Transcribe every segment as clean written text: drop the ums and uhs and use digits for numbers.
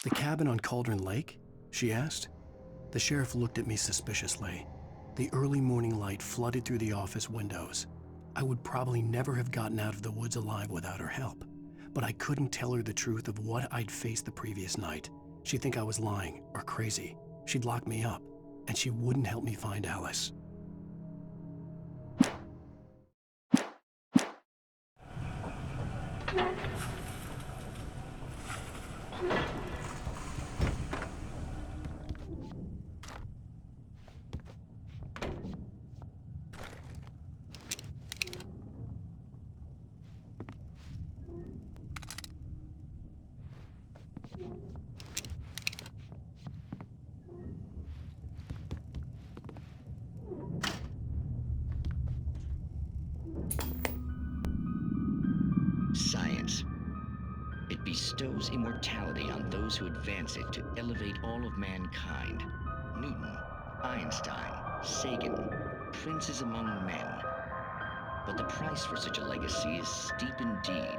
The cabin on Cauldron Lake? She asked. The sheriff looked at me suspiciously. The early morning light flooded through the office windows. I would probably never have gotten out of the woods alive without her help, but I couldn't tell her the truth of what I'd faced the previous night. She'd think I was lying or crazy. She'd lock me up, and she wouldn't help me find Alice. Science. It bestows immortality on those who advance it to elevate all of mankind. Newton, Einstein, Sagan, princes among men. But the price for such a legacy is steep indeed.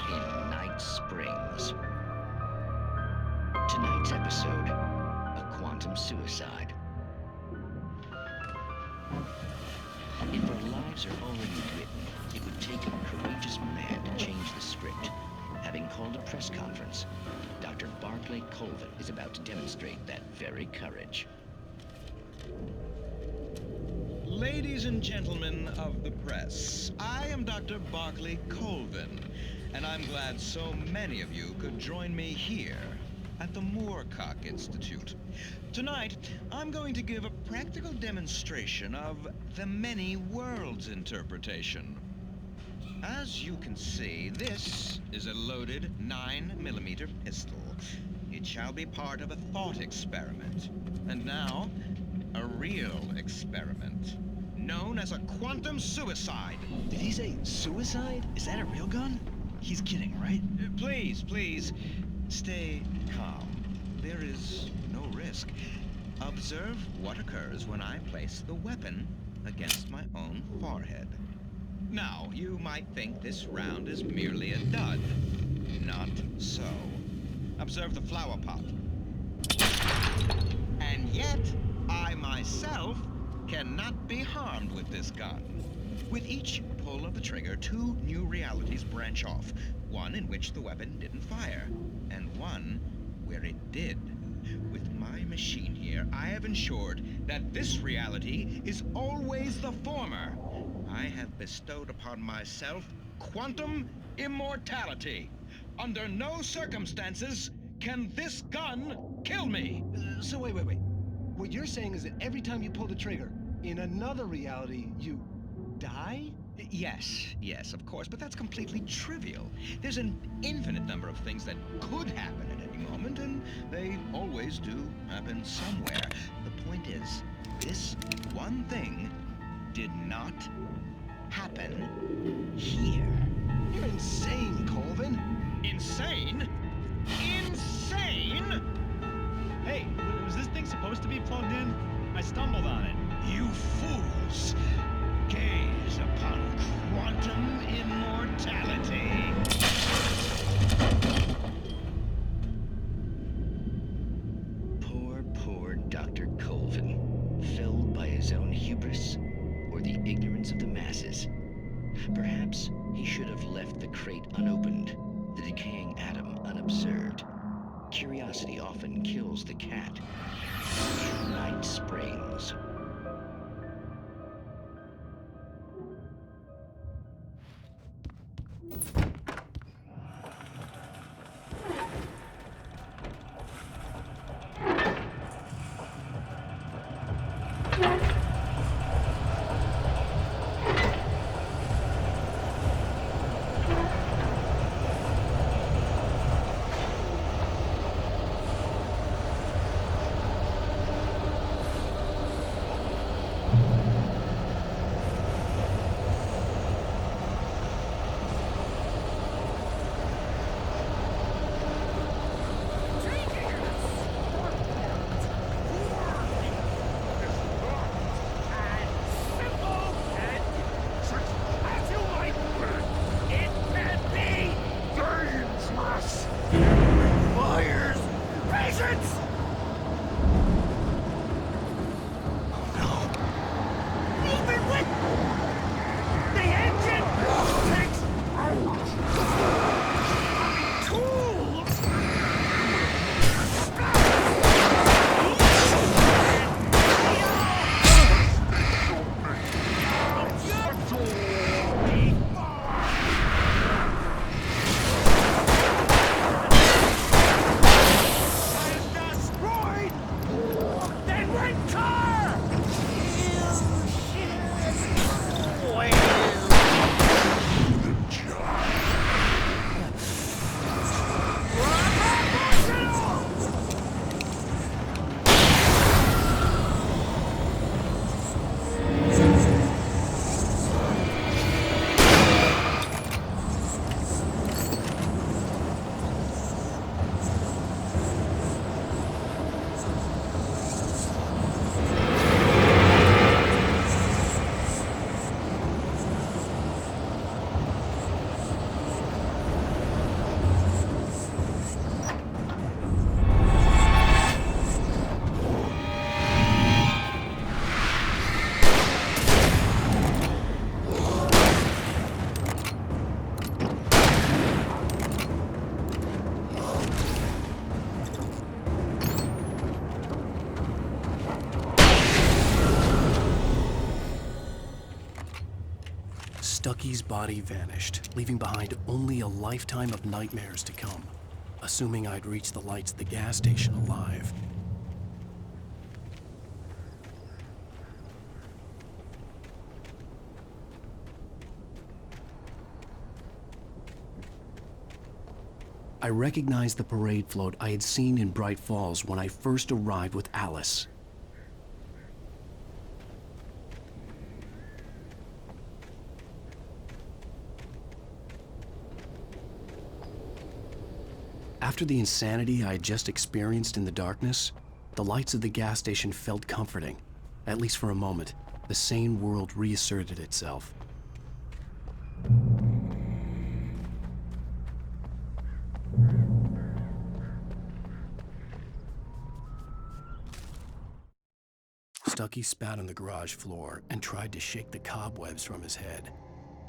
In Night Springs. Tonight's episode, a quantum suicide. If our lives are already written, it would take a courageous man to change the script. Having called a press conference, Dr. Barclay Colvin is about to demonstrate that very courage. Ladies and gentlemen of the press, I am Dr. Barclay Colvin, and I'm glad so many of you could join me here at the Moorcock Institute. Tonight, I'm going to give a practical demonstration of the many worlds interpretation. As you can see, this is a loaded 9mm pistol. It shall be part of a thought experiment. And now, a real experiment, known as a quantum suicide. Did he say suicide? Is that a real gun? He's kidding, right? Please, stay calm. There is no risk. Observe what occurs when I place the weapon against my own forehead. Now, you might think this round is merely a dud. Not so. Observe the flower pot. And yet, I myself cannot be harmed with this gun. With each pull of the trigger, two new realities branch off. One in which the weapon didn't fire, and one where it did. With my machine here, I have ensured that this reality is always the former. I have bestowed upon myself quantum immortality. Under no circumstances can this gun kill me. So wait. What you're saying is that every time you pull the trigger, in another reality, you die? Yes, of course, but that's completely trivial. There's an infinite number of things that could happen at any moment, and they always do happen somewhere. The point is, this one thing did not happen here. You're insane, Colvin. Insane? Insane? Hey, was this thing supposed to be plugged in? I stumbled on it. You fools! Gaze upon quantum immortality. Poor Dr. Colvin, felled by his own hubris or the ignorance of the masses. Perhaps he should have left the crate unopened, the decaying atom unobserved. Curiosity often kills the cat. Night Springs. Stucky's body vanished, leaving behind only a lifetime of nightmares to come, assuming I'd reached the lights at the gas station alive. I recognized the parade float I had seen in Bright Falls when I first arrived with Alice. After the insanity I had just experienced in the darkness, the lights of the gas station felt comforting. At least for a moment, the sane world reasserted itself. Stucky spat on the garage floor and tried to shake the cobwebs from his head.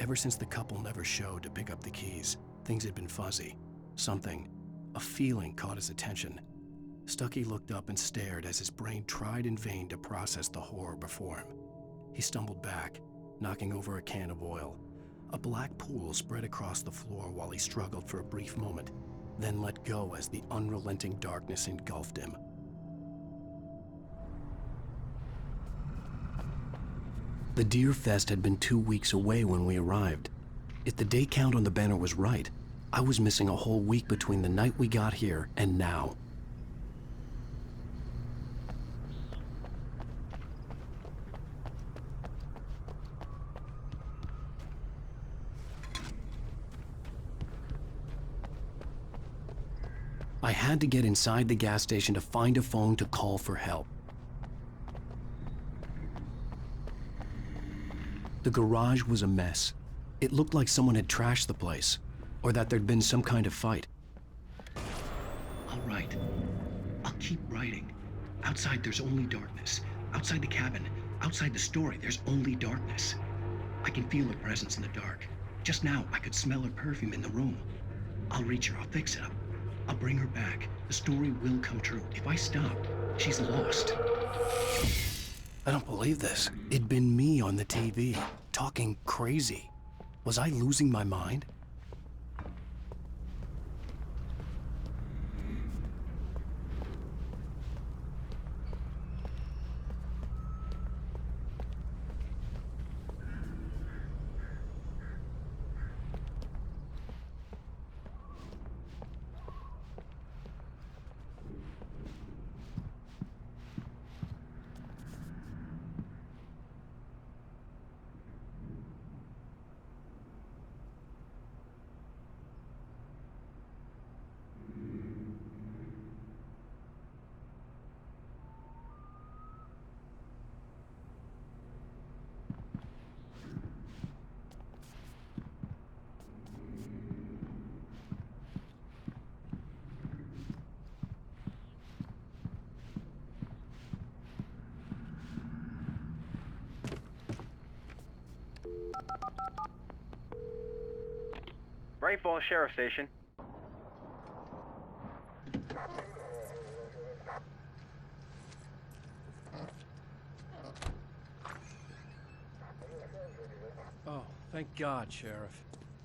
Ever since the couple never showed to pick up the keys, things had been fuzzy. Something, a feeling, caught his attention. Stucky looked up and stared as his brain tried in vain to process the horror before him. He stumbled back, knocking over a can of oil. A black pool spread across the floor while he struggled for a brief moment, then let go as the unrelenting darkness engulfed him. The Deer Fest had been 2 weeks away when we arrived. If the day count on the banner was right, I was missing a whole week between the night we got here and now. I had to get inside the gas station to find a phone to call for help. The garage was a mess. It looked like someone had trashed the place, or that there'd been some kind of fight. I'll write. I'll keep writing. Outside, there's only darkness. Outside the cabin, outside the story, there's only darkness. I can feel her presence in the dark. Just now, I could smell her perfume in the room. I'll reach her. I'll fix it up. I'll bring her back. The story will come true. If I stop, she's lost. I don't believe this. It'd been me on the TV, talking crazy. Was I losing my mind? Bright Falls Sheriff Station. Oh, thank God, Sheriff.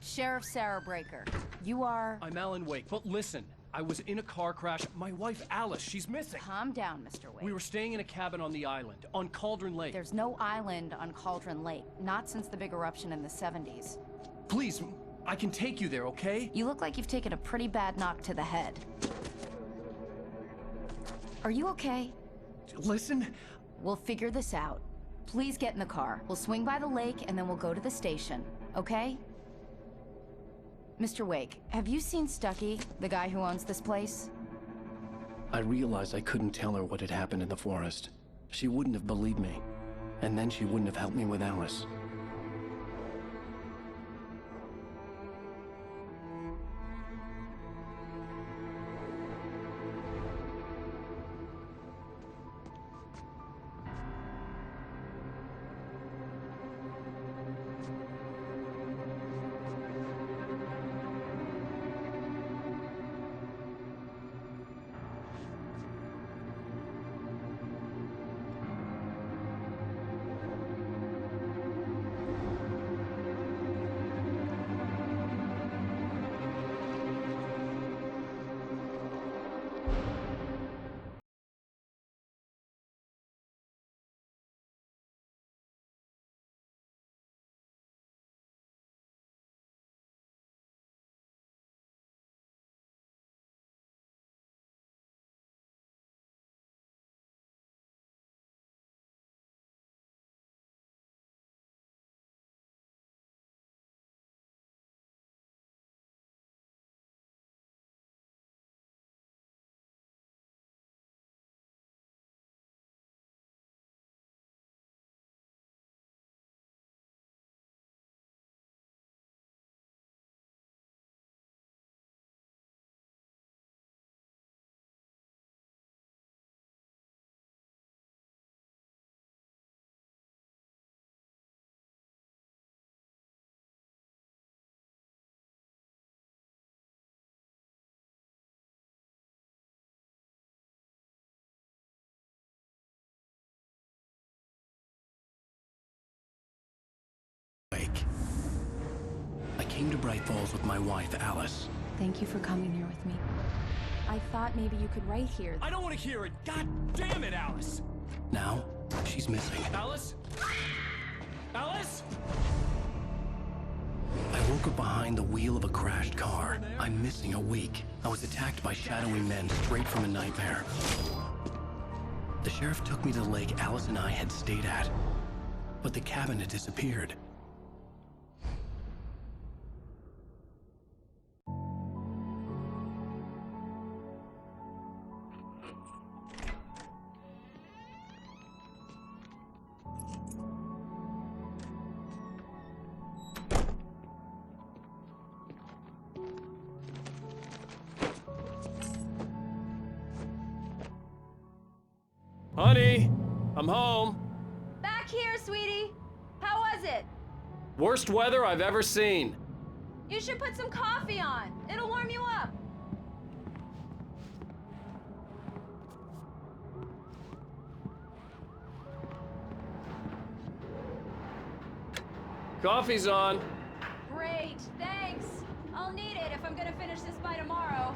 Sheriff Sarah Breaker. You are... I'm Alan Wake, but listen, I was in a car crash. My wife, Alice, she's missing. Calm down, Mr. Wake. We were staying in a cabin on the island, on Cauldron Lake. There's no island on Cauldron Lake, not since the big eruption in the 70s. Please, I can take you there, okay? You look like you've taken a pretty bad knock to the head. Are you okay? Listen. We'll figure this out. Please get in the car. We'll swing by the lake and then we'll go to the station, okay? Mr. Wake, have you seen Stucky, the guy who owns this place? I realized I couldn't tell her what had happened in the forest. She wouldn't have believed me. And then she wouldn't have helped me with Alice. came to Bright Falls with my wife, Alice. Thank you for coming here with me. I thought maybe you could write here. I don't want to hear it. God damn it, Alice. Now, she's missing. Alice? Alice? I woke up behind the wheel of a crashed car. I'm missing a week. I was attacked by shadowy men straight from a nightmare. The sheriff took me to the lake Alice and I had stayed at, but the cabin had disappeared. Honey, I'm home. Back here, sweetie. How was it? Worst weather I've ever seen. You should put some coffee on. It'll warm you up. Coffee's on. Great, thanks. I'll need it if I'm gonna finish this by tomorrow.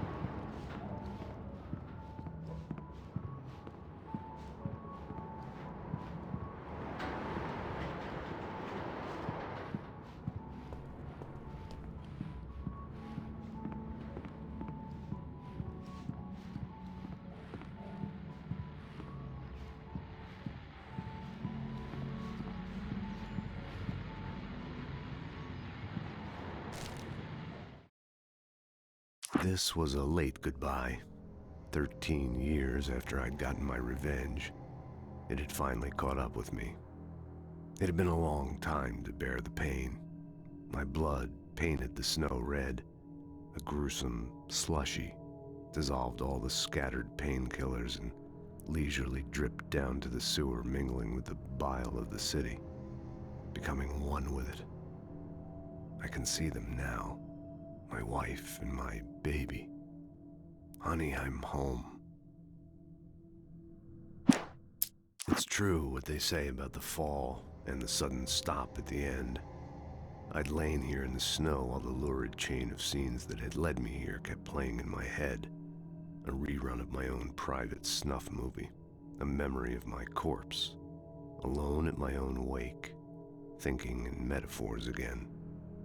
This was a late goodbye. 13 years after I'd gotten my revenge, it had finally caught up with me. It had been a long time to bear the pain. My blood painted the snow red. A gruesome slushy dissolved all the scattered painkillers and leisurely dripped down to the sewer, mingling with the bile of the city, becoming one with it. I can see them now. My wife and my baby. Honey, I'm home. It's true what they say about the fall and the sudden stop at the end. I'd lain here in the snow while the lurid chain of scenes that had led me here kept playing in my head. A rerun of my own private snuff movie. A memory of my corpse. Alone at my own wake. Thinking in metaphors again.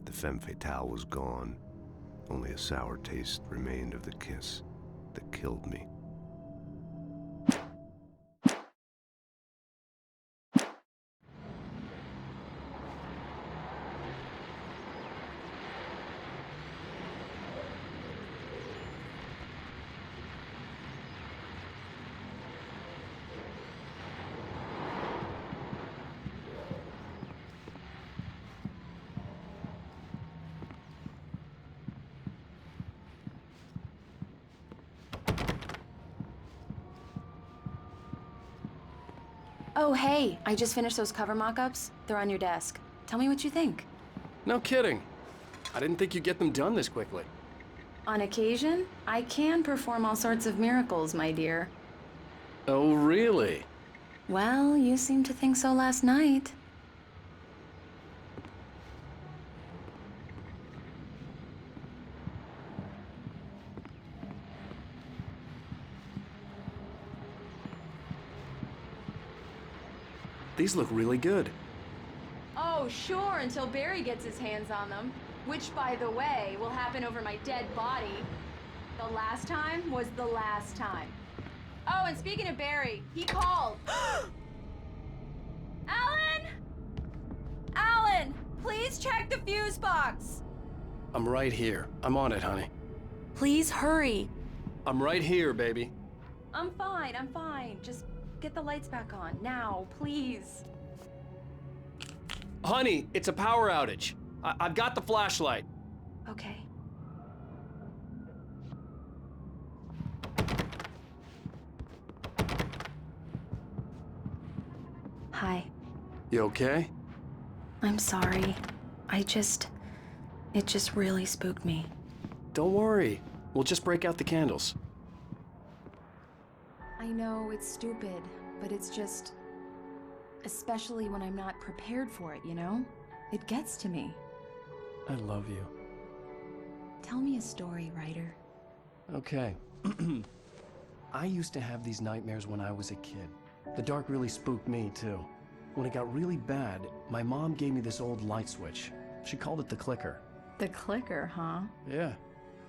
The femme fatale was gone. Only a sour taste remained of the kiss that killed me. Oh, hey, I just finished those cover mock-ups. They're on your desk. Tell me what you think. No kidding. I didn't think you'd get them done this quickly. On occasion, I can perform all sorts of miracles, my dear. Oh, really? Well, you seemed to think so last night. These look really good. Oh, sure, until Barry gets his hands on them. Which, by the way, will happen over my dead body. The last time was the last time. Oh, and speaking of Barry, he called. Alan! Alan, please check the fuse box. I'm right here. I'm on it, honey. Please hurry. I'm right here, baby. I'm fine, I'm fine. Just get the lights back on, now, please. Honey, it's a power outage. I've got the flashlight. Okay. Hi. You okay? I'm sorry. It just really spooked me. Don't worry. We'll just break out the candles. I know it's stupid, but it's just... especially when I'm not prepared for it, you know? It gets to me. I love you. Tell me a story, writer. Okay. I used to have these nightmares when I was a kid. The dark really spooked me, too. When it got really bad, my mom gave me this old light switch. She called it the clicker. The clicker, huh? Yeah.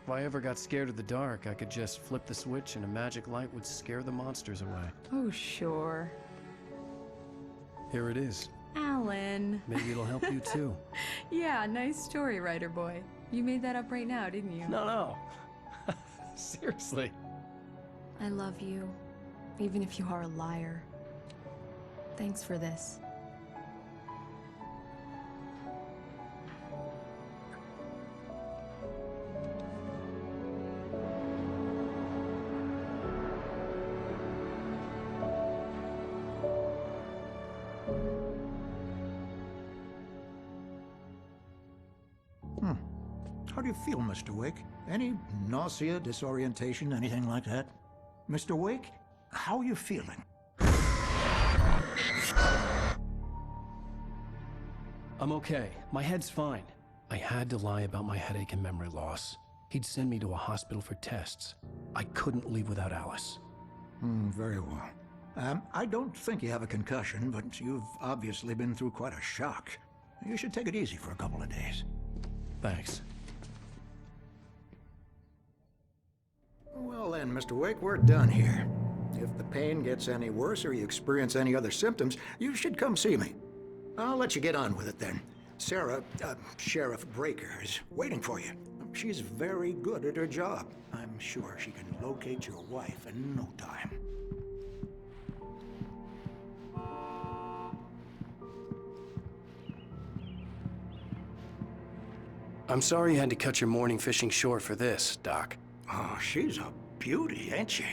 If I ever got scared of the dark, I could just flip the switch and a magic light would scare the monsters away. Oh, sure. Here it is. Alan. Maybe it'll help you, too. Yeah, nice story, writer boy. You made that up right now, didn't you? No. Seriously. I love you, even if you are a liar. Thanks for this. How do you feel, Mr. Wake? Any nausea, disorientation, anything like that? Mr. Wake, how are you feeling? I'm okay. My head's fine. I had to lie about my headache and memory loss. He'd send me to a hospital for tests. I couldn't leave without Alice. Very well. I don't think you have a concussion, but you've obviously been through quite a shock. You should take it easy for a couple of days. Thanks. Well then, Mr. Wake, we're done here. If the pain gets any worse or you experience any other symptoms, you should come see me. I'll let you get on with it then. Sarah, Sheriff Breaker, is waiting for you. She's very good at her job. I'm sure she can locate your wife in no time. I'm sorry you had to cut your morning fishing short for this, Doc. Oh, she's a beauty, ain't she?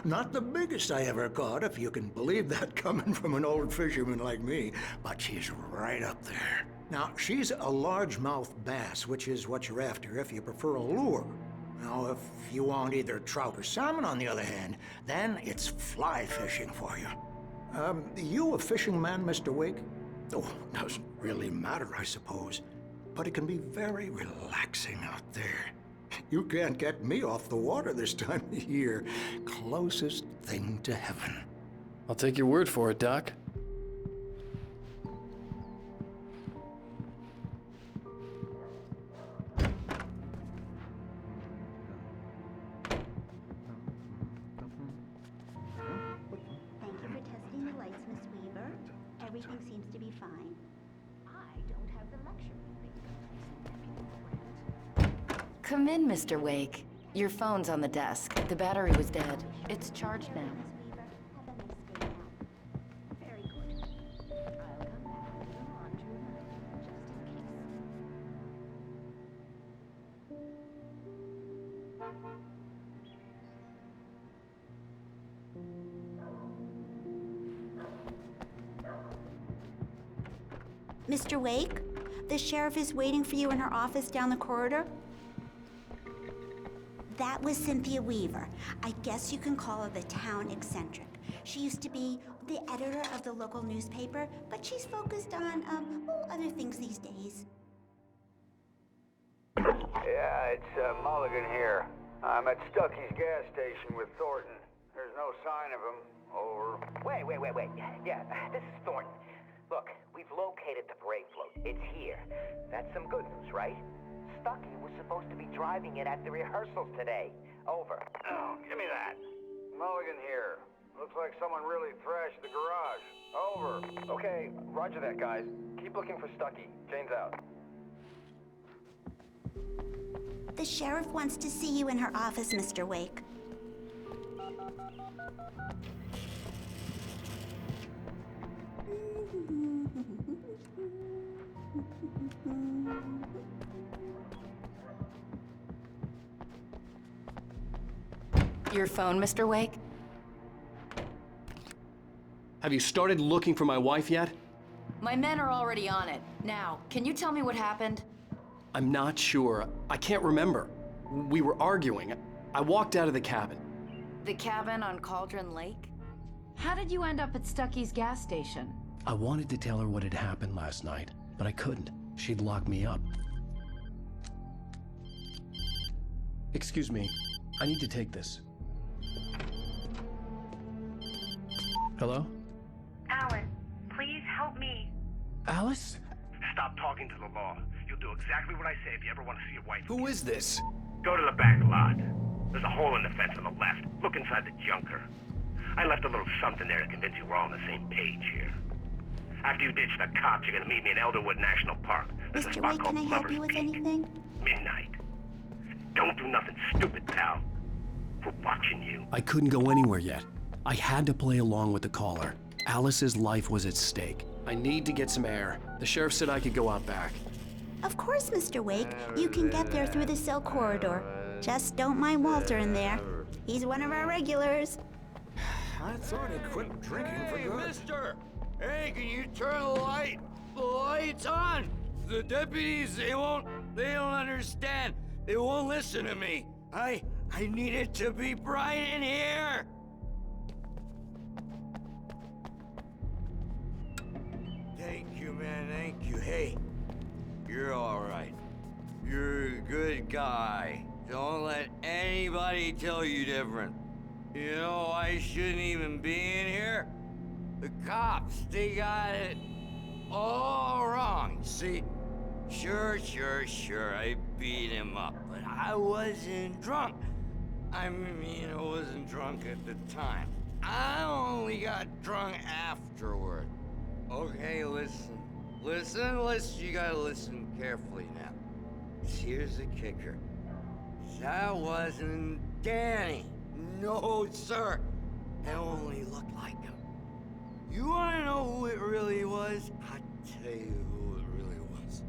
Not the biggest I ever caught, if you can believe that coming from an old fisherman like me, but she's right up there. Now, she's a largemouth bass, which is what you're after if you prefer a lure. Now, if you want either trout or salmon, on the other hand, then it's fly fishing for you. You a fishing man, Mr. Wake? Oh, doesn't really matter, I suppose. But it can be very relaxing out there. You can't get me off the water this time of year. Closest thing to heaven. I'll take your word for it, Doc. Thank you for testing the lights, Miss Weaver. Everything seems to be fine. I don't have the luxury of Come in, Mr. Wake. Your phone's on the desk. The battery was dead. It's charged now. Very good. I'll come back with the laundry just in case. Mr. Wake, the sheriff is waiting for you in her office down the corridor. That was Cynthia Weaver. I guess you can call her the town eccentric. She used to be the editor of the local newspaper, but she's focused on, other things these days. Yeah, it's Mulligan here. I'm at Stucky's gas station with Thornton. There's no sign of him. Over. Wait. Yeah, this is Thornton. Look, we've located the brake float. It's here. That's some good news, right? Stucky was supposed to be driving it at the rehearsals today. Over. Oh, give me that. Mulligan here. Looks like someone really thrashed the garage. Over. Okay, roger that, guys. Keep looking for Stucky. Jane's out. The sheriff wants to see you in her office, Mr. Wake. Your phone, Mr. Wake? Have you started looking for my wife yet? My men are already on it. Now, can you tell me what happened? I'm not sure. I can't remember. We were arguing. I walked out of the cabin. The cabin on Cauldron Lake? How did you end up at Stucky's gas station? I wanted to tell her what had happened last night, but I couldn't. She'd lock me up. Excuse me. I need to take this. Hello? Alan, please help me. Alice? Stop talking to the law. You'll do exactly what I say if you ever want to see your wife. Who is this? Go to the back lot. There's a hole in the fence on the left. Look inside the junker. I left a little something there to convince you we're all on the same page here. After you ditch the cops, you're gonna meet me in Elderwood National Park. There's a Mr. spot Wake, called can I help you Lover's with Peak. anything? Midnight. Don't do nothing stupid, pal. We're watching you. I couldn't go anywhere yet. I had to play along with the caller. Alice's life was at stake. I need to get some air. The sheriff said I could go out back. Of course, Mr. Wake. You can get there through the cell corridor. Just don't mind Walter in there. He's one of our regulars. I thought he quit drinking for good. Mister! Hey, can you turn the light? The light's on! The deputies, they don't understand. They won't listen to me. I need it to be bright in here! Thank you, man, thank you. Hey, you're all right. You're a good guy. Don't let anybody tell you different. You know, I shouldn't even be in here. The cops, they got it all wrong. See, sure, I beat him up, but I wasn't drunk. I mean, I wasn't drunk at the time. I only got drunk afterward. Okay, listen. You gotta listen carefully now. Here's the kicker. That wasn't Danny. No, sir. It only looked like him. You wanna know who it really was? I'll tell you who it really was.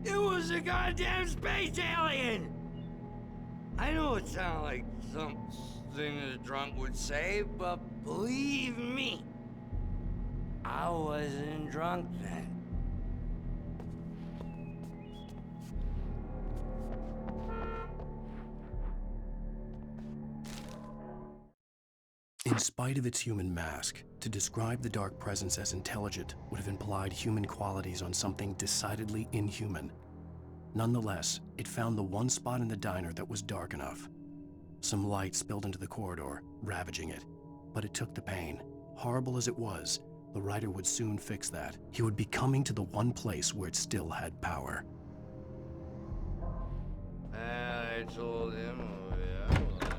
It was a goddamn space alien! I know it sounds like something a drunk would say, but believe me, I wasn't drunk then. In spite of its human mask, to describe the dark presence as intelligent would have implied human qualities on something decidedly inhuman. Nonetheless, it found the one spot in the diner that was dark enough. Some light spilled into the corridor, ravaging it. But it took the pain. Horrible as it was, the writer would soon fix that. He would be coming to the one place where it still had power. I told him,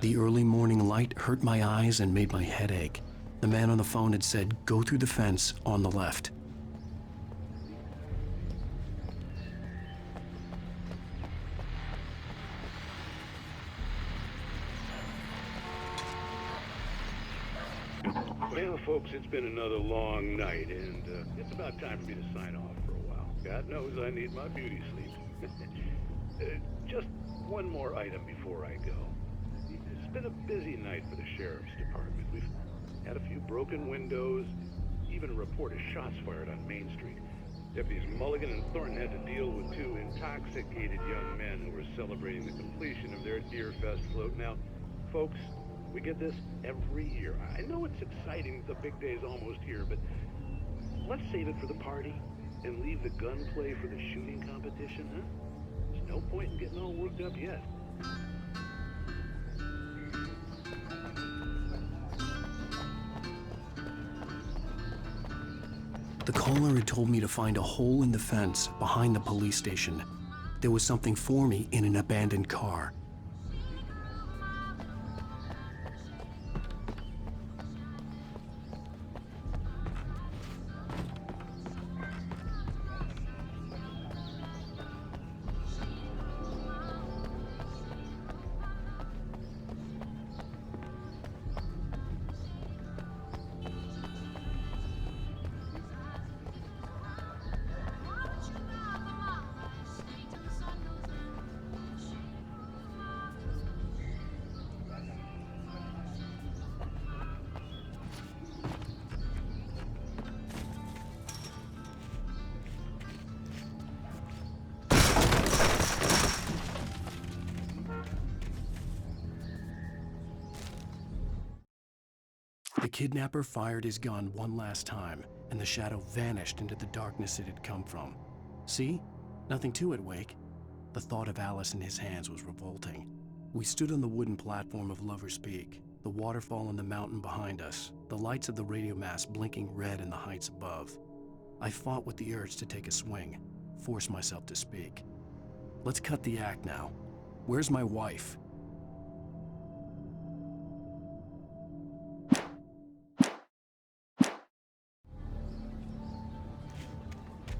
The early morning light hurt my eyes and made my head ache. The man on the phone had said, "Go through the fence on the left." Well, folks, it's been another long night, and it's about time for me to sign off for a while. God knows I need my beauty sleep. Just one more item before I go. It's been a busy night for the sheriff's department. We've had a few broken windows, even a report of shots fired on Main Street. Deputies Mulligan and Thornton had to deal with two intoxicated young men who were celebrating the completion of their Deer Fest float. Now, folks, we get this every year. I know it's exciting, the big day's almost here, but let's save it for the party and leave the gunplay for the shooting competition, huh? There's no point in getting all worked up yet. The caller had told me to find a hole in the fence behind the police station. There was something for me in an abandoned car. The kidnapper fired his gun one last time, and the shadow vanished into the darkness it had come from. See? Nothing to it, Wake. The thought of Alice in his hands was revolting. We stood on the wooden platform of Lover's Peak, the waterfall on the mountain behind us, the lights of the radio mast blinking red in the heights above. I fought with the urge to take a swing, force myself to speak. Let's cut the act now. Where's my wife?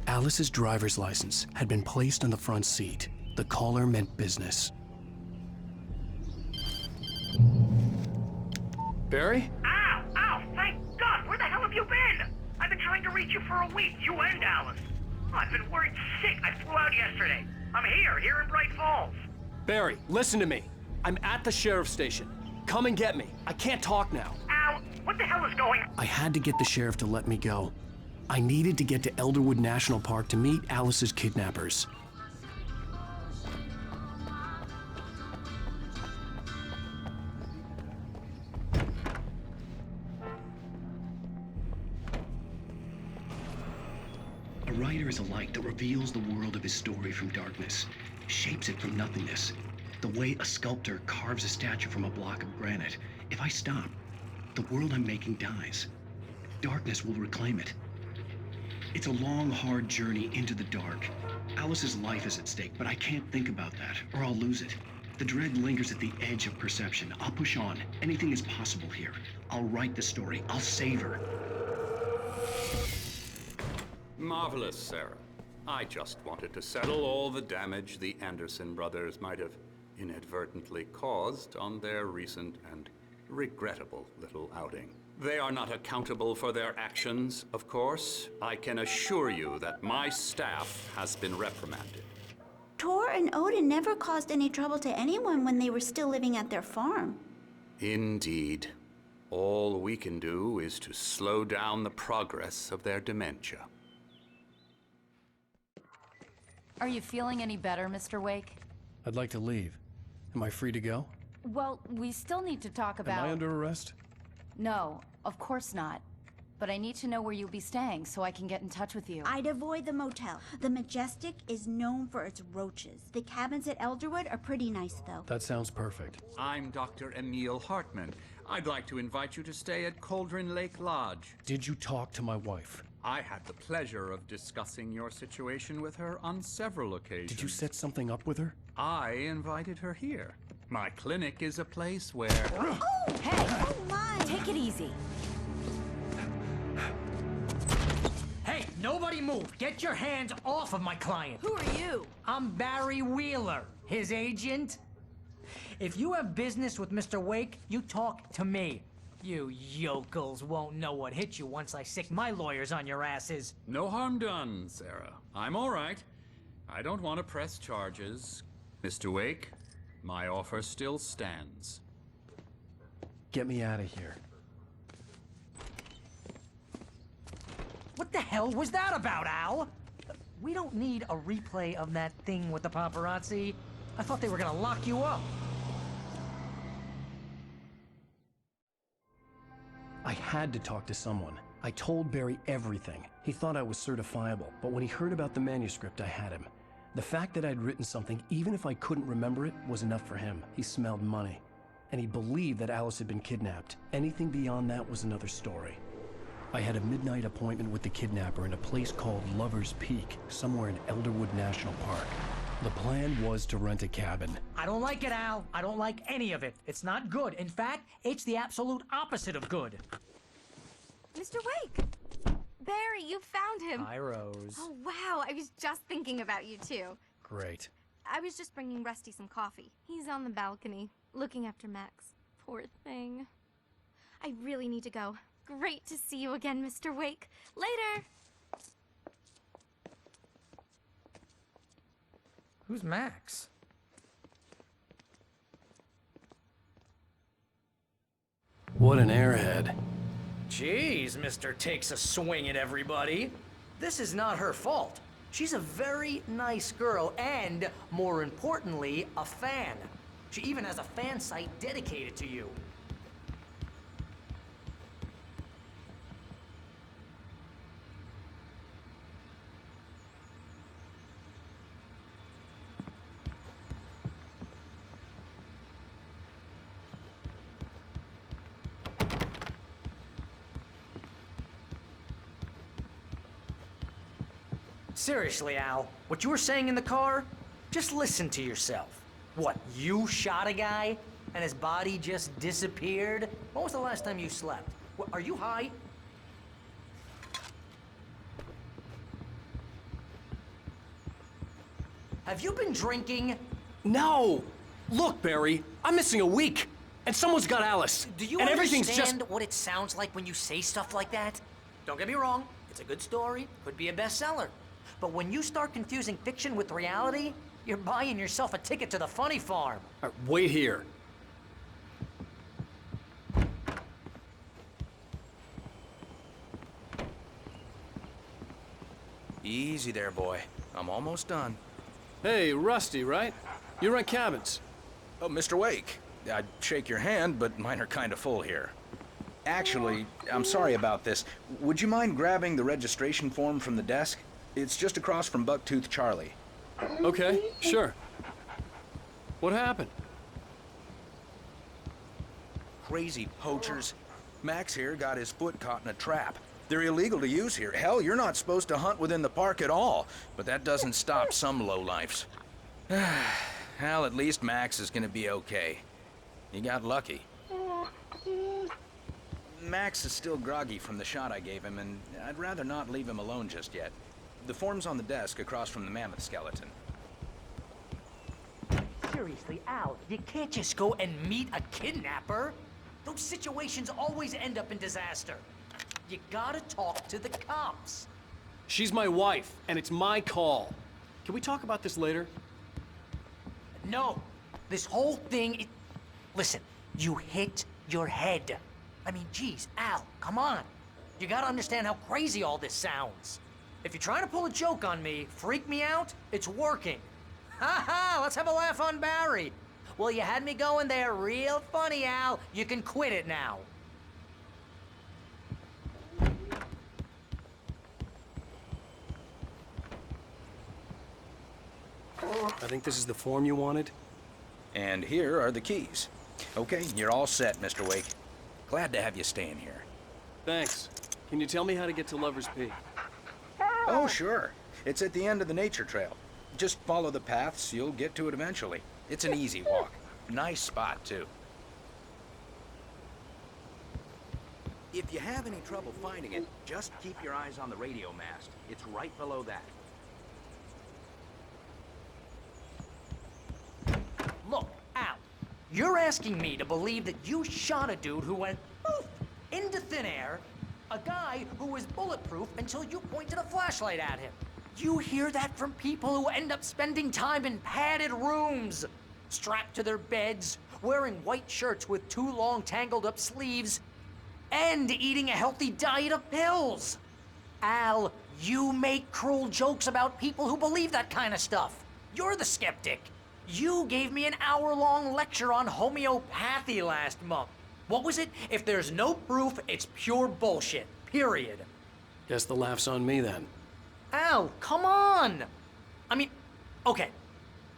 Alice's driver's license had been placed on the front seat. The caller meant business. Barry? Ow! Ow! Thank God! Where the hell have you been? I've been trying to reach you for a week, you and Alice. Oh, I've been worried sick. I flew out yesterday. I'm here in Bright Falls. Barry, listen to me. I'm at the sheriff's station. Come and get me. I can't talk now. Al, what the hell is going on? I had to get the sheriff to let me go. I needed to get to Elderwood National Park to meet Alice's kidnappers. A writer is a light that reveals the world of his story from darkness, shapes it from nothingness. The way a sculptor carves a statue from a block of granite. If I stop, the world I'm making dies. Darkness will reclaim it. It's a long, hard journey into the dark. Alice's life is at stake, but I can't think about that, or I'll lose it. The dread lingers at the edge of perception. I'll push on. Anything is possible here. I'll write the story. I'll save her. Marvelous, Sarah. I just wanted to settle all the damage the Anderson brothers might have inadvertently caused on their recent and regrettable little outing. They are not accountable for their actions, of course. I can assure you that my staff has been reprimanded. Tor and Odin never caused any trouble to anyone when they were still living at their farm. Indeed. All we can do is to slow down the progress of their dementia. Are you feeling any better, Mr. Wake? I'd like to leave. Am I free to go? Well, we still need to talk about... Am I under arrest? No, of course not. But I need to know where you'll be staying so I can get in touch with you. I'd avoid the motel. The Majestic is known for its roaches. The cabins at Elderwood are pretty nice, though. That sounds perfect. I'm Dr. Emil Hartman. I'd like to invite you to stay at Cauldron Lake Lodge. Did you talk to my wife? I had the pleasure of discussing your situation with her on several occasions. Did you set something up with her? I invited her here. My clinic is a place where... Oh, hey! Oh, my! Take it easy. Hey, nobody move! Get your hands off of my client! Who are you? I'm Barry Wheeler, his agent. If you have business with Mr. Wake, you talk to me. You yokels won't know what hit you once I sick my lawyers on your asses. No harm done, Sarah. I'm all right. I don't want to press charges. Mr. Wake, my offer still stands. Get me out of here. What the hell was that about, Al? We don't need a replay of that thing with the paparazzi. I thought they were gonna lock you up. I had to talk to someone. I told Barry everything. He thought I was certifiable, but when he heard about the manuscript, I had him. The fact that I'd written something, even if I couldn't remember it, was enough for him. He smelled money. And he believed that Alice had been kidnapped. Anything beyond that was another story. I had a midnight appointment with the kidnapper in a place called Lover's Peak, somewhere in Elderwood National Park. The plan was to rent a cabin. I don't like it, Al. I don't like any of it. It's not good. In fact, it's the absolute opposite of good. Mr. Wake! Barry, you found him! Hi, Rose. Oh, wow. I was just thinking about you, too. Great. I was just bringing Rusty some coffee. He's on the balcony, looking after Max. Poor thing. I really need to go. Great to see you again, Mr. Wake. Later! Who's Max? What an airhead. Jeez, Mr. Takes a swing at everybody. This is not her fault. She's a very nice girl and, more importantly, a fan. She even has a fan site dedicated to you. Seriously, Al, what you were saying in the car? Just listen to yourself. What, you shot a guy and his body just disappeared? When was the last time you slept? What, are you high? Have you been drinking? No! Look, Barry, I'm missing a week, and someone's got Alice. Do you and understand everything's just... what it sounds like when you say stuff like that? Don't get me wrong, it's a good story, could be a bestseller. But when you start confusing fiction with reality, you're buying yourself a ticket to the funny farm. All right, wait here. Easy there, boy. I'm almost done. Hey, Rusty, right? You rent cabins. Oh, Mr. Wake. I'd shake your hand, but mine are kind of full here. Actually, I'm sorry about this. Would you mind grabbing the registration form from the desk? It's just across from Bucktooth Charlie. Okay, sure. What happened? Crazy poachers. Max here got his foot caught in a trap. They're illegal to use here. Hell, you're not supposed to hunt within the park at all. But that doesn't stop some lowlifes. Well, at least Max is gonna be okay. He got lucky. Max is still groggy from the shot I gave him, and I'd rather not leave him alone just yet. The form's on the desk across from the mammoth skeleton. Seriously, Al, you can't just go and meet a kidnapper. Those situations always end up in disaster. You gotta talk to the cops. She's my wife, and it's my call. Can we talk about this later? No. This whole thing, Listen, you hit your head. I mean, geez, Al, come on. You gotta understand how crazy all this sounds. If you're trying to pull a joke on me, freak me out, it's working. Ha ha, let's have a laugh on Barry. Well, you had me going there real funny, Al. You can quit it now. I think this is the form you wanted. And here are the keys. Okay, you're all set, Mr. Wake. Glad to have you staying here. Thanks. Can you tell me how to get to Lover's Peak? Oh, sure. It's at the end of the nature trail. Just follow the paths, you'll get to it eventually. It's an easy walk. Nice spot, too. If you have any trouble finding it, just keep your eyes on the radio mast. It's right below that. Look, Al, you're asking me to believe that you shot a dude who went poof into thin air, a guy who was bulletproof until you pointed a flashlight at him. You hear that from people who end up spending time in padded rooms, strapped to their beds, wearing white shirts with too long tangled up sleeves, and eating a healthy diet of pills. Al, you make cruel jokes about people who believe that kind of stuff. You're the skeptic. You gave me an hour-long lecture on homeopathy last month. What was it? If there's no proof, it's pure bullshit. Period. Guess the laugh's on me then. Al, come on! I mean, okay.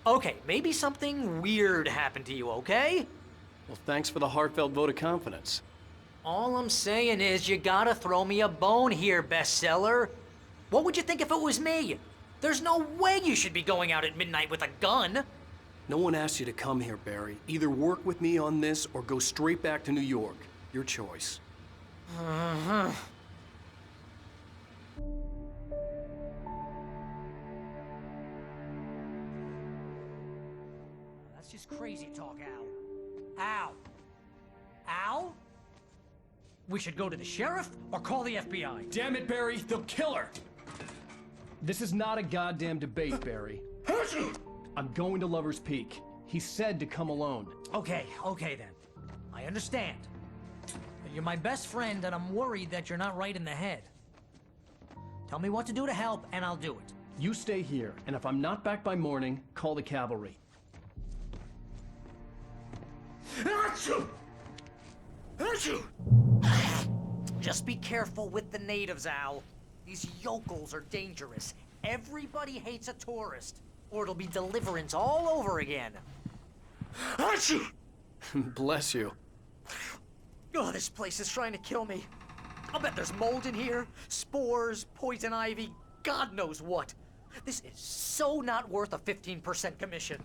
Okay, maybe something weird happened to you, okay? Well, thanks for the heartfelt vote of confidence. All I'm saying is you gotta throw me a bone here, bestseller. What would you think if it was me? There's no way you should be going out at midnight with a gun. No one asked you to come here, Barry. Either work with me on this or go straight back to New York. Your choice. That's just crazy talk, Al. Al? Al? We should go to the sheriff or call the FBI. Damn it, Barry, they'll kill her! This is not a goddamn debate, Barry. I'm going to Lover's Peak. He said to come alone. Okay then. I understand. You're my best friend, and I'm worried that you're not right in the head. Tell me what to do to help, and I'll do it. You stay here, and if I'm not back by morning, call the cavalry. Just be careful with the natives, Al. These yokels are dangerous. Everybody hates a tourist, or it'll be Deliverance all over again. Bless you. Oh, this place is trying to kill me. I'll bet there's mold in here, spores, poison ivy, God knows what. This is so not worth a 15% commission.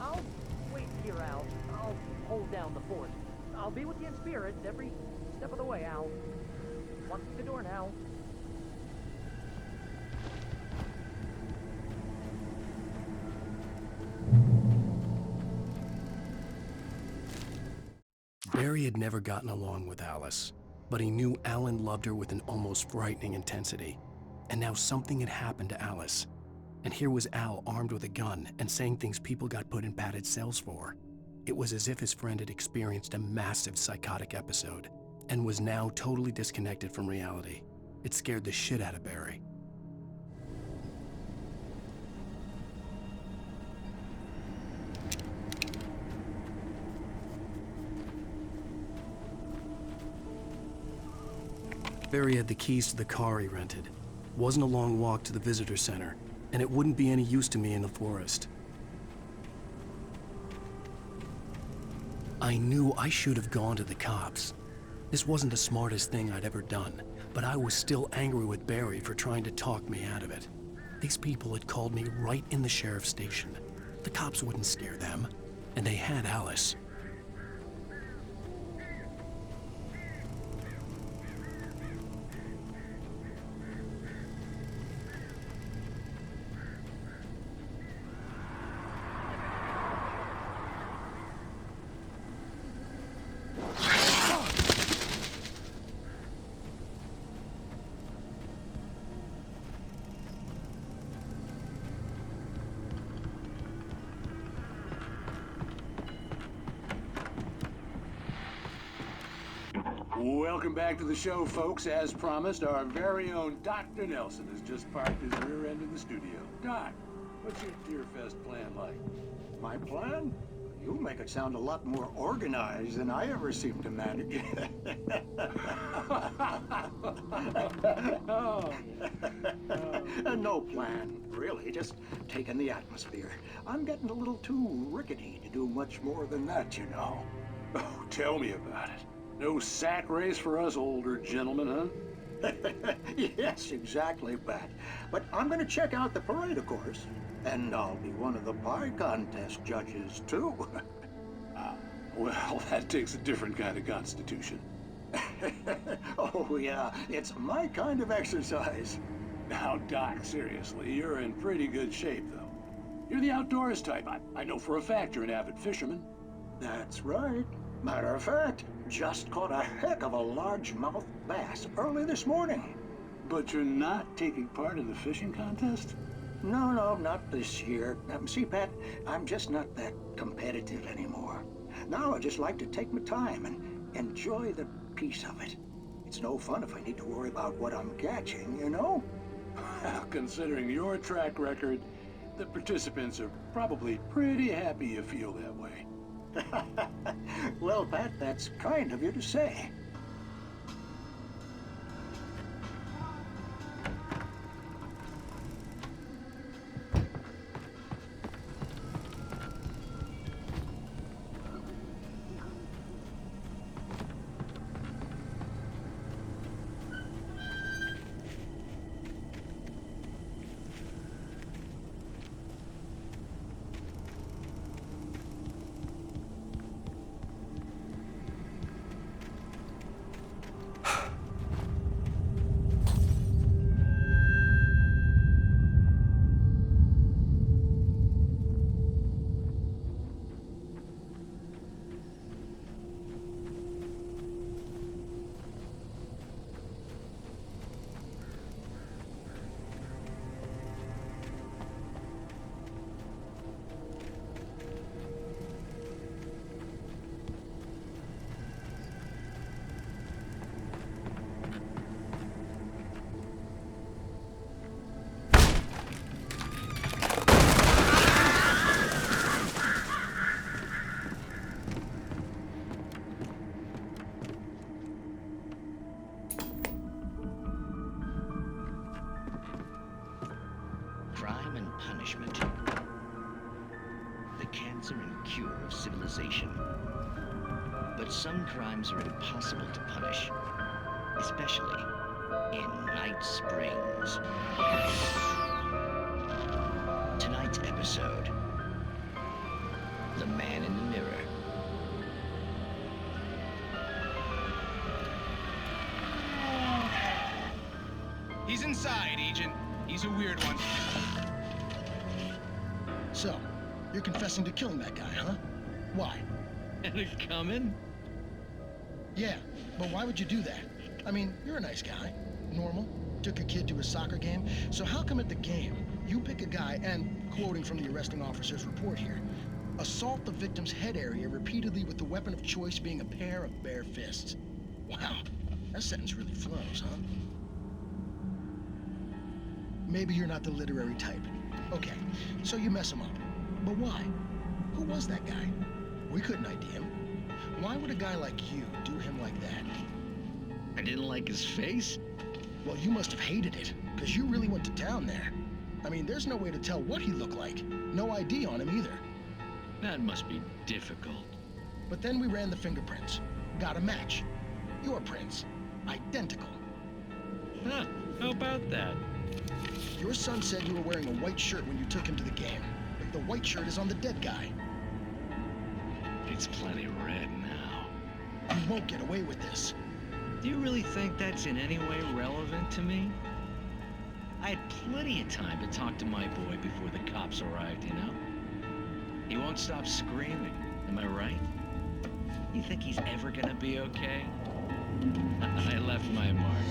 I'll wait here, Al. I'll hold down the fort. I'll be with you in spirit every step of the way, Al. Walk through the door now. Barry had never gotten along with Alice, but he knew Alan loved her with an almost frightening intensity. And now something had happened to Alice. And here was Al armed with a gun and saying things people got put in padded cells for. It was as if his friend had experienced a massive psychotic episode and was now totally disconnected from reality. It scared the shit out of Barry. Barry had the keys to the car he rented. Wasn't a long walk to the visitor center, and it wouldn't be any use to me in the forest. I knew I should have gone to the cops. This wasn't the smartest thing I'd ever done, but I was still angry with Barry for trying to talk me out of it. These people had called me right in the sheriff's station. The cops wouldn't scare them, and they had Alice. Welcome back to the show, folks. As promised, our very own Dr. Nelson has just parked his rear end in the studio. Doc, what's your Deerfest plan like? My plan? You make it sound a lot more organized than I ever seem to manage. No plan, really. Just taking the atmosphere. I'm getting a little too rickety to do much more than that, you know. Oh, tell me about it. No sack race for us older gentlemen, huh? Yes, exactly, Pat. But I'm going to check out the parade, of course. And I'll be one of the pie contest judges, too. Well, that takes a different kind of constitution. Oh, yeah. It's my kind of exercise. Now, Doc, seriously, you're in pretty good shape, though. You're the outdoors type. I know for a fact you're an avid fisherman. That's right. Matter of fact, just caught a heck of a largemouth bass early this morning. But you're not taking part in the fishing contest? No, not this year. See, Pat, I'm just not that competitive anymore. Now I just like to take my time and enjoy the peace of it. It's no fun if I need to worry about what I'm catching, you know? Well, considering your track record, the participants are probably pretty happy you feel that way. Well, Pat, that's kind of you to say. relaxation. But some crimes are impossible to punish, especially in Night Springs. Tonight's episode, The Man in the Mirror. He's inside, Agent. He's a weird one. So, you're confessing to killing that guy, huh? Why? And it's coming? Yeah, but why would you do that? I mean, you're a nice guy. Normal. Took a kid to a soccer game. So how come at the game, you pick a guy and, quoting from the arresting officer's report here, assault the victim's head area repeatedly with the weapon of choice being a pair of bare fists? Wow, that sentence really flows, huh? Maybe you're not the literary type. Okay, so you mess him up. But why? Who was that guy? We couldn't ID him. Why would a guy like you do him like that? I didn't like his face? Well, you must have hated it, because you really went to town there. I mean, there's no way to tell what he looked like. No ID on him either. That must be difficult. But then we ran the fingerprints. Got a match. Your prints. Identical. Huh, how about that? Your son said you were wearing a white shirt when you took him to the game. But the white shirt is on the dead guy. It's plenty red now. You won't get away with this. Do you really think that's in any way relevant to me? I had plenty of time to talk to my boy before the cops arrived, you know? He won't stop screaming, am I right? You think he's ever gonna be okay? I left my mark.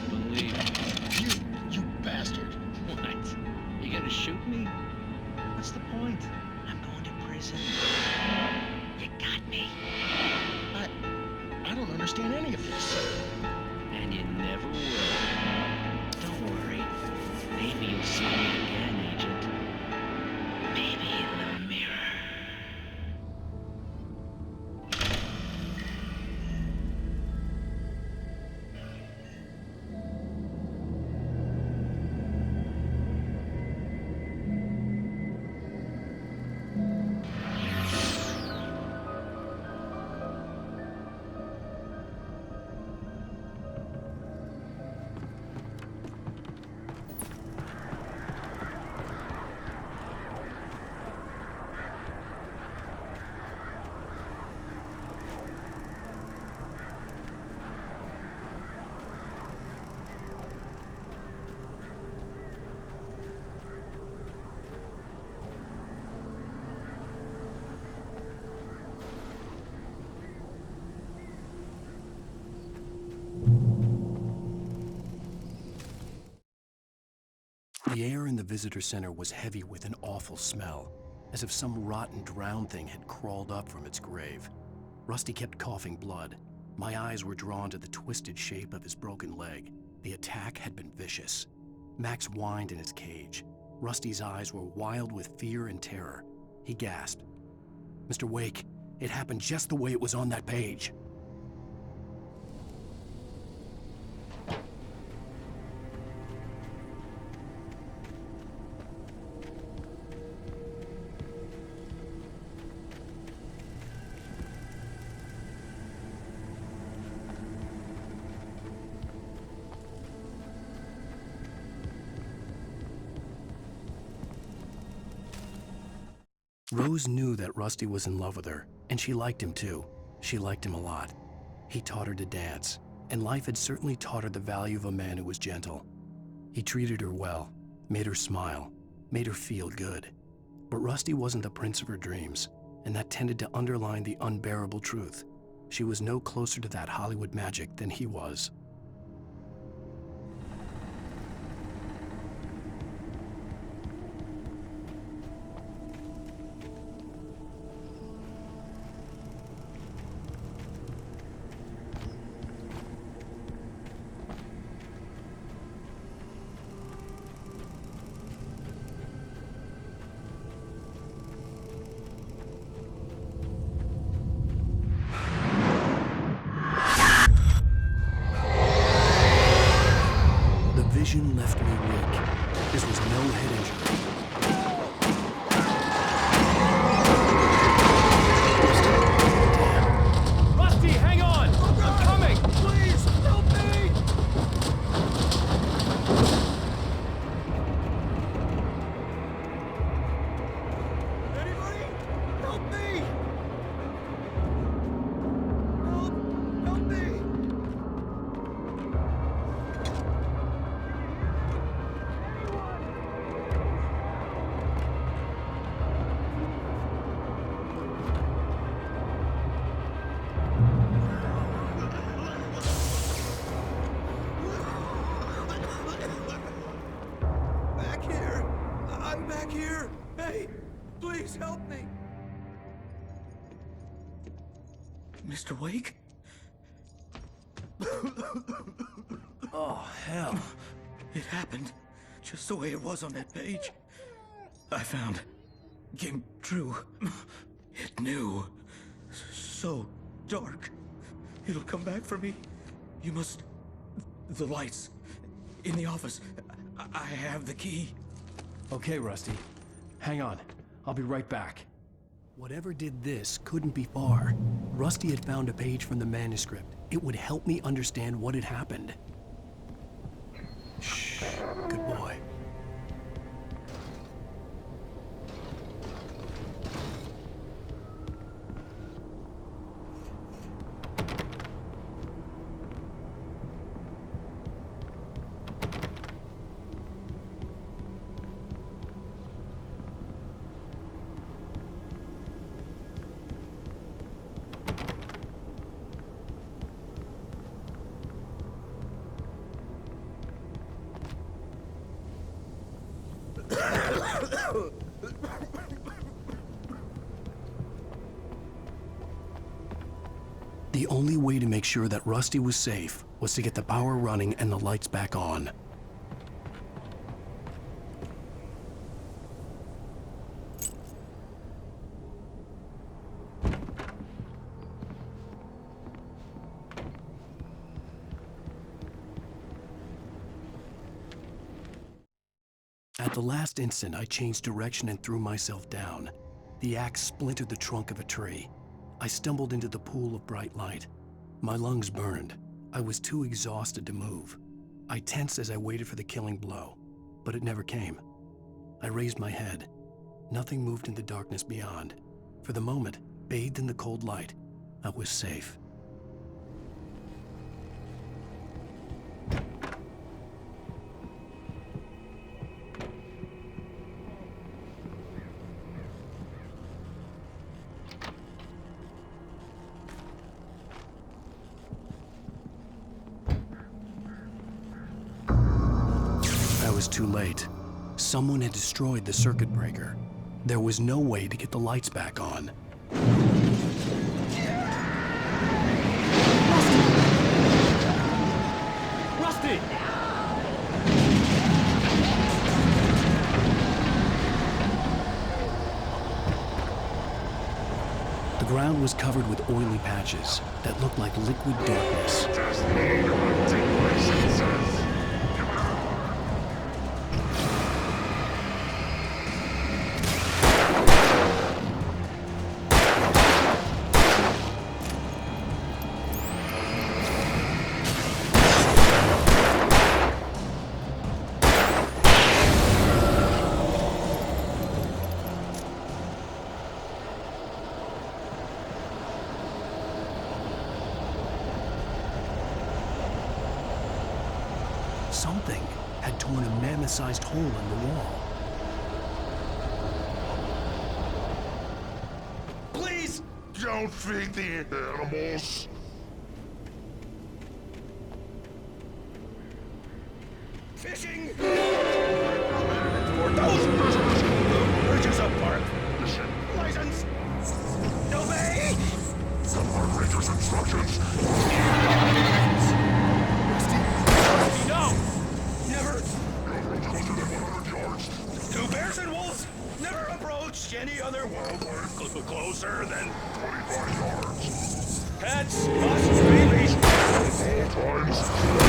Believe me. You bastard. What? You gonna shoot me? What's the point? I'm going to prison. You got me. I don't understand any of this. And you never will. Don't worry. Maybe you'll see me again, Agent. Maybe in the mirror. The air in the visitor center was heavy with an awful smell, as if some rotten drowned thing had crawled up from its grave. Rusty kept coughing blood. My eyes were drawn to the twisted shape of his broken leg. The attack had been vicious. Max whined in his cage. Rusty's eyes were wild with fear and terror. He gasped. "Mr. Wake, it happened just the way it was on that page." Rose knew that Rusty was in love with her, and she liked him too. She liked him a lot. He taught her to dance, and life had certainly taught her the value of a man who was gentle. He treated her well, made her smile, made her feel good. But Rusty wasn't the prince of her dreams, and that tended to underline the unbearable truth. She was no closer to that Hollywood magic than he was. Vision left me weak. This was no head injury. Hey, please help me. Mr. Wake? Oh, hell. It happened just the way it was on that page. I found. Came true. It knew. So dark. It'll come back for me. You must... The lights. In the office. I have the key. Okay, Rusty. Hang on. I'll be right back. Whatever did this couldn't be far. Rusty had found a page from the manuscript. It would help me understand what had happened. Shh. Good boy. The only way to make sure that Rusty was safe was to get the power running and the lights back on. At the last instant, I changed direction and threw myself down. The axe splintered the trunk of a tree. I stumbled into the pool of bright light. My lungs burned. I was too exhausted to move. I tensed as I waited for the killing blow, but it never came. I raised my head. Nothing moved in the darkness beyond. For the moment, bathed in the cold light, I was safe. Too late. Someone had destroyed the circuit breaker. There was no way to get the lights back on. Rusty! The ground was covered with oily patches that looked like liquid darkness. Something had torn a mammoth-sized hole in the wall. Please! Don't feed the animals! Fishing! For those purchase of park. License! Obey! Some operator's instructions! No! Never! Do bears and wolves never approach any other wildlife closer than 25 yards? Pets must be leashed. At all times.